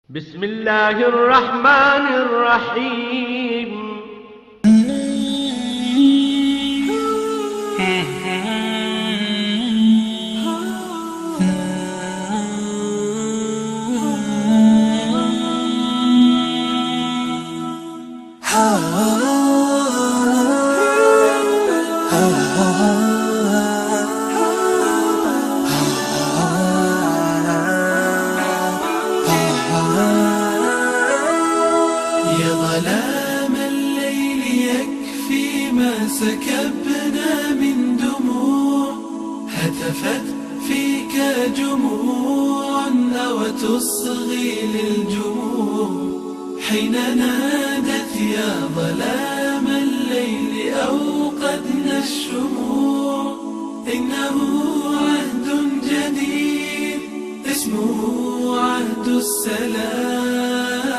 بسم الله الرحمن الرحيم. يا ظلام الليل يكفي ما سكبنا من دموع، هتفت فيك جموع أو تصغي للجموع، حين نادت يا ظلام الليل أوقدنا الشموع. إنه عهد جديد اسمه عهد السلام.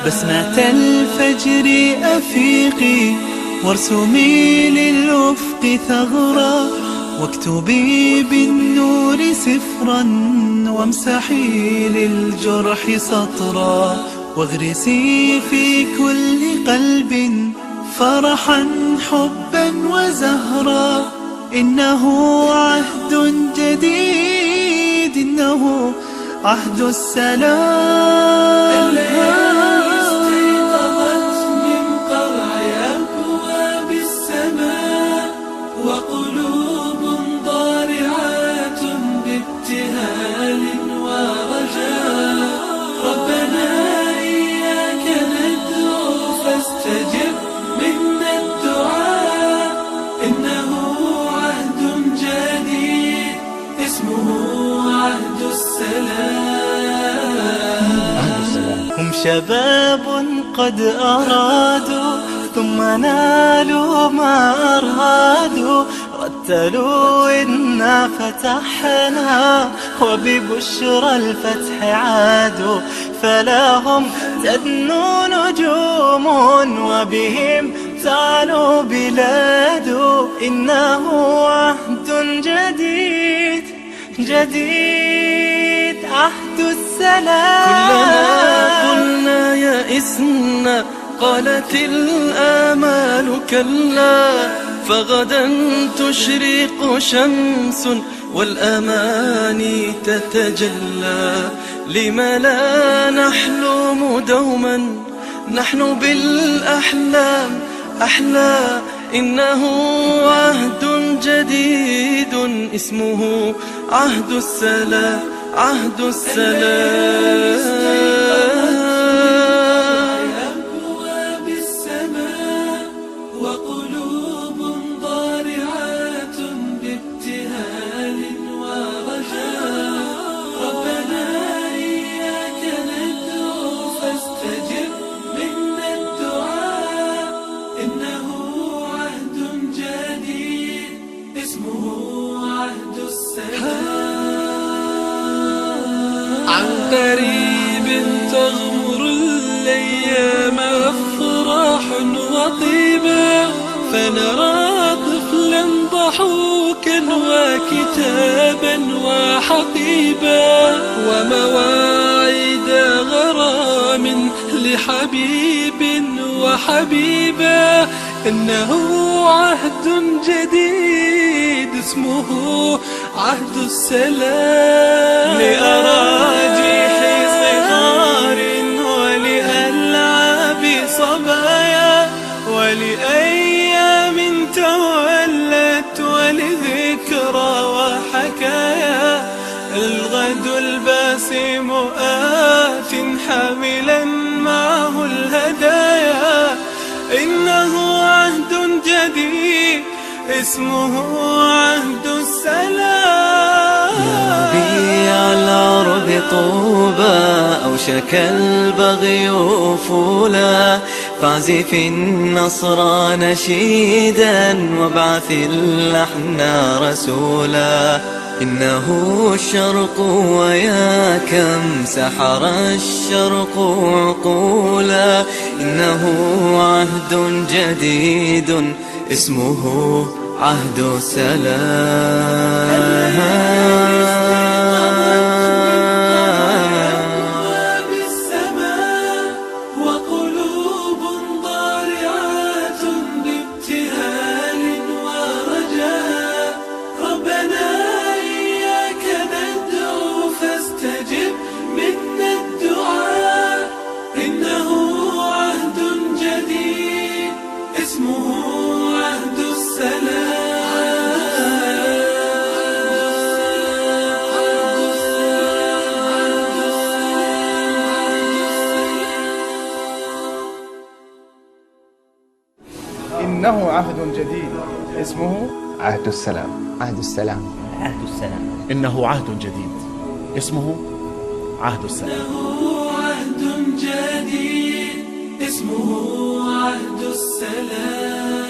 بسمة الفجر أفيقي وارسمي للأفق ثغرا، واكتبي بالنور سفرا وامسحي للجرح سطرا، واغرسي في كل قلب فرحا حبا وزهرا. إنه عهد جديد، إنه عهد السلام. وقلوب ضارعات بابتهال ورجاء، ربنا إياك ندعو فاستجب منا الدعاء. إنه عهد جديد اسمه عهد السلام. هم شباب قد أرادوا ثم نالوا ما أرادوا، رتلوا إنا فتحنا وببشرى الفتح عادوا، فلهم تدنو نجوم وبهم تعلو بلاد. إنه عهد جديد جديد عهد السلام. كلنا قلنا يئسنا قالت الآمال كلا، فغدا تشرق شمس والأماني تتجلى. لم لا نحلم دوما نحن بالأحلام أحلى. إنه عهد جديد اسمه عهد السلام، عهد السلام. وقلوب ضارعات بابتهال ورجاء، ربنا إياك ندعو فاستجب منا الدعاء. إنه عهد جديد اسمه عهد السلام. عن قريب تغمر الأيام أفراح وطيبا، فنرى طفلا ضحوكا وكتابا وحقيبا، ومواعيد غرام لحبيب وحبيبا. إنه عهد جديد اسمه عهد السلام. لأراجيح صغار ولألعاب صبايا، ولأيام تولت ولذكرى وحكايا. الغد الباسم آت حاملا معه الهدايا. إنه عهد جديد اسمه عهد السلام. يا ربيع العرب طوبى أوشك البغي أفولا، فاعزف النصر نشيدا وابعث اللحن رسولا. إنه الشرق ويا كم سحر الشرق عقولا. إنه عهد جديد اسمه عهد السلام. إنه عهد جديد اسمه عهد السلام. عهد السلام. عهد السلام. إنه عهد جديد اسمه عهد السلام. إنه عهد جديد اسمه عهد السلام.